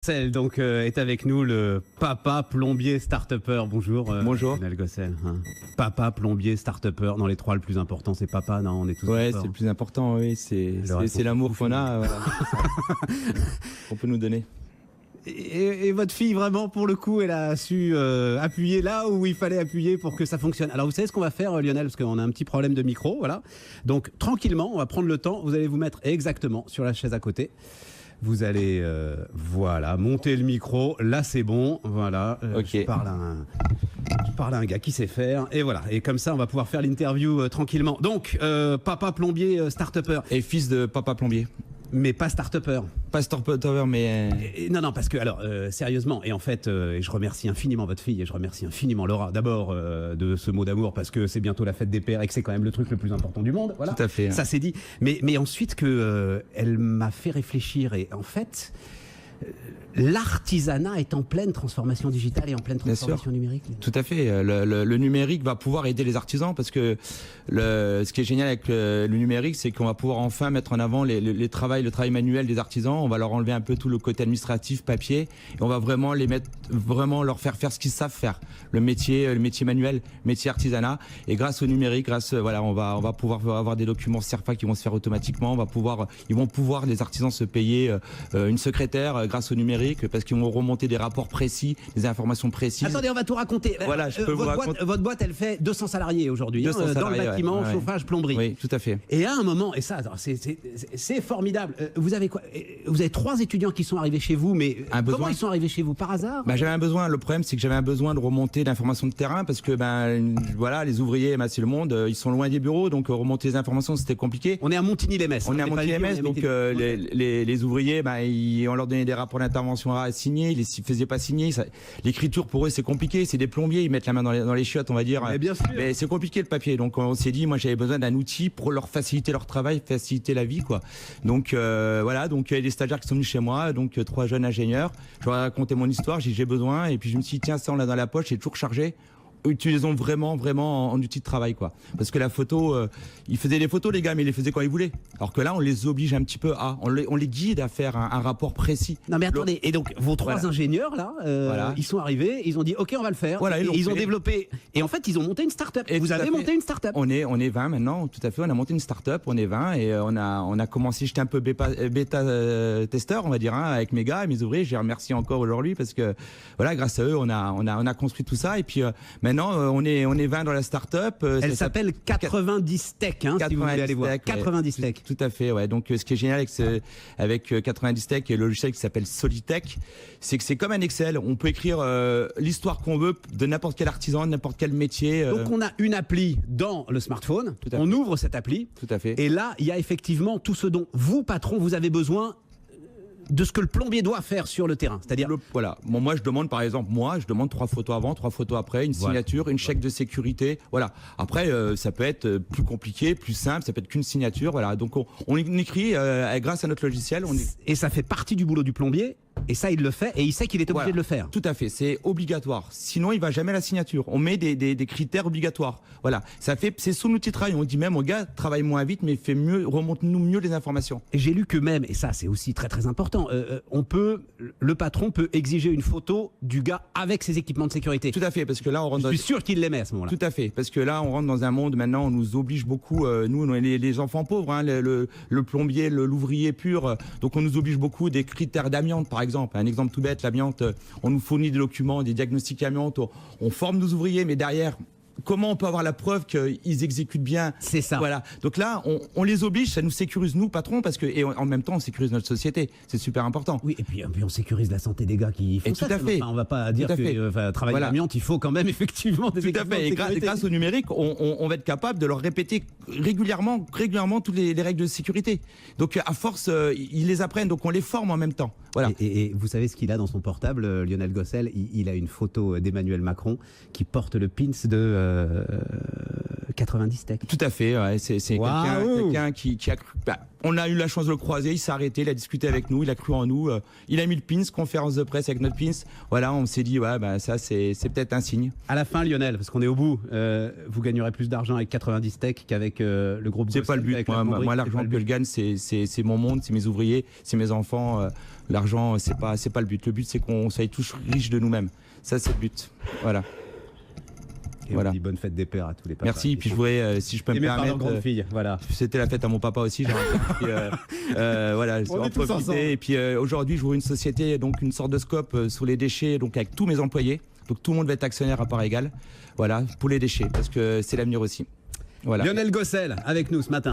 Gossel donc est avec nous, le papa plombier start-upper. Bonjour. Bonjour. Lionel Gossel. Papa plombier start-upper. Dans les trois, le plus important, c'est papa. Non, on est tous. Ouais, c'est le plus important. Oui, c'est l'amour qu'on a. Voilà, qu'on peut nous donner. Et votre fille, vraiment, pour le coup, elle a su appuyer là où il fallait appuyer pour que ça fonctionne. Alors, vous savez ce qu'on va faire, Lionel, parce qu'on a un petit problème de micro, voilà. Donc, tranquillement, on va prendre le temps. Vous allez vous mettre exactement sur la chaise à côté. Vous allez, voilà, monter le micro. Là, c'est bon. Voilà. Okay. Je parle à un gars qui sait faire. Et voilà. Et comme ça, on va pouvoir faire l'interview tranquillement. Donc, papa plombier start-upper. Et fils de papa plombier. Mais pas start-upper. Pas start-upper, mais... Non, parce que, alors, sérieusement, et en fait, et je remercie infiniment votre fille, et je remercie infiniment Laura, d'abord, de ce mot d'amour, parce que c'est bientôt la fête des pères, et que c'est quand même le truc le plus important du monde, voilà. Tout à fait. Ça c'est dit. Mais ensuite, elle m'a fait réfléchir, et en fait... l'artisanat est en pleine transformation digitale et en pleine transformation numérique. Tout à fait. Le numérique va pouvoir aider les artisans parce que ce qui est génial avec le numérique, c'est qu'on va pouvoir enfin mettre en avant le travail manuel des artisans. On va leur enlever un peu tout le côté administratif, papier, et on va vraiment leur faire faire ce qu'ils savent faire. Le métier manuel, métier artisanat. Et grâce au numérique, on va pouvoir avoir des documents CERFA qui vont se faire automatiquement. Ils vont pouvoir les artisans se payer une secrétaire grâce au numérique, parce qu'ils vont remonter des rapports précis, des informations précises. Attendez, on va tout raconter. Voilà, je peux vous raconter. Votre boîte, elle fait 200 salariés aujourd'hui, dans le bâtiment, ouais. Chauffage, plomberie. Oui, tout à fait. Et à un moment, et ça, c'est formidable. Vous avez quoi? Vous avez 3 étudiants qui sont arrivés chez vous, mais comment ils sont arrivés chez vous? Par hasard? J'avais un besoin. Le problème, c'est que j'avais un besoin de remonter l'information de terrain, parce que voilà, les ouvriers, c'est le monde, ils sont loin des bureaux, donc remonter les informations, c'était compliqué. On est à Montigny-lès-Metz. On est à Montigny-lès, donc les ouvriers, on leur donnait des rapports d'intervention à signer, ils ne faisaient pas signer. L'écriture pour eux c'est compliqué, c'est des plombiers, ils mettent la main dans les chiottes, on va dire. Mais bien sûr. Mais c'est compliqué le papier, donc on s'est dit, moi j'avais besoin d'un outil pour leur faciliter leur travail, faciliter la vie, quoi. Donc voilà, donc il y a des stagiaires qui sont venus chez moi, donc 3 jeunes ingénieurs. Je leur ai raconté mon histoire, j'ai besoin, et puis je me suis dit tiens, ça on l'a dans la poche, c'est toujours chargé. Utilisons vraiment en outil de travail, quoi. Parce que la photo, ils faisaient des photos, les gars, mais ils les faisaient quand ils voulaient. Alors que là, on les oblige un petit peu on les guide à faire un rapport précis. Non mais attendez, et donc vos 3 ingénieurs là, ils sont arrivés, ils ont dit ok, on va le faire. Voilà, ils ont développé, et en fait ils ont monté une start-up. Et vous avez monté une start-up. On est 20 maintenant, tout à fait. On a monté une start-up, on est 20 et on a commencé. J'étais un peu bêta testeur, on va dire, avec mes gars et mes ouvriers. Je les remercie encore aujourd'hui parce que voilà, grâce à eux, on a construit tout ça. Et puis maintenant, on est 20 dans la start-up. Elle s'appelle 90 Tech, si vous voulez aller voir. 90 Tech. Tout à fait, ouais. Donc, ce qui est génial avec 90 Tech et le logiciel qui s'appelle Solitech, c'est que c'est comme un Excel. On peut écrire l'histoire qu'on veut de n'importe quel artisan, de n'importe quel métier. Donc, on a une appli dans le smartphone. On ouvre cette appli. Tout à fait. Et là, il y a effectivement tout ce dont vous, patron, vous avez besoin de ce que le plombier doit faire sur le terrain, c'est-à-dire voilà. Bon, moi je demande 3 photos avant, 3 photos après, une signature, une chèque de sécurité, voilà. Après ça peut être plus compliqué, plus simple, ça peut être qu'une signature, voilà. Donc on écrit grâce à notre logiciel, et ça fait partie du boulot du plombier. Et ça, il le fait, et il sait qu'il est obligé de le faire. Tout à fait, c'est obligatoire. Sinon, il va jamais à la signature. On met des critères obligatoires. Voilà, c'est sous l'outil de travail. On dit même au gars, travaille moins vite, mais fais mieux, remonte-nous mieux les informations. Et j'ai lu que même, et ça c'est aussi très très important, le patron peut exiger une photo du gars avec ses équipements de sécurité. Tout à fait, parce que là on rentre. Je suis sûr qu'il l'aimait à ce moment-là. Tout à fait, parce que là on rentre dans un monde maintenant, on nous oblige beaucoup, nous les enfants pauvres, hein, le plombier, l'ouvrier pur, donc on nous oblige beaucoup des critères d'amiante, par exemple. Un exemple tout bête, l'amiante, on nous fournit des documents, des diagnostics amiante, on forme nos ouvriers, mais derrière, comment on peut avoir la preuve qu'ils exécutent bien? C'est ça. Voilà. Donc là, on les oblige, ça nous sécurise nous, patrons, et en même temps, on sécurise notre société. C'est super important. Oui, et puis on sécurise la santé des gars qui font ça. Tout à fait. Enfin, on va pas dire que travailler l'amiante, il faut quand même effectivement des équipements de sécurité. Et grâce au numérique, on va être capable de leur répéter régulièrement toutes les règles de sécurité. Donc à force, ils les apprennent, donc on les forme en même temps. Voilà. Et vous savez ce qu'il a dans son portable, Lionel Gossel? Il a une photo d'Emmanuel Macron qui porte le pins de 90 steaks. Tout à fait, ouais, c'est quelqu'un qui a cru. On a eu la chance de le croiser, il s'est arrêté, il a discuté avec nous, il a cru en nous, il a mis le pins, conférence de presse avec notre pins. Voilà, on s'est dit, ça c'est peut-être un signe. À la fin, Lionel, parce qu'on est au bout, vous gagnerez plus d'argent avec 90 steaks qu'avec le groupe. C'est pas le but. Moi, l'argent que je gagne, c'est mon monde, c'est mes ouvriers, c'est mes enfants. L'argent, c'est pas le but. Le but, c'est qu'on soit tous riches de nous-mêmes. Ça, c'est le but. Voilà. Et on dit bonne fête des pères à tous les papas. Merci. Puis je voudrais, si je peux me permettre, grande-fille, voilà. C'était la fête à mon papa aussi. Voilà, on est tous ensemble. Et puis aujourd'hui, je ouvre une société, donc une sorte de scope sur les déchets, donc avec tous mes employés. Donc tout le monde va être actionnaire à part égale. Voilà, pour les déchets, parce que c'est l'avenir aussi. Voilà. Lionel Gossel avec nous ce matin.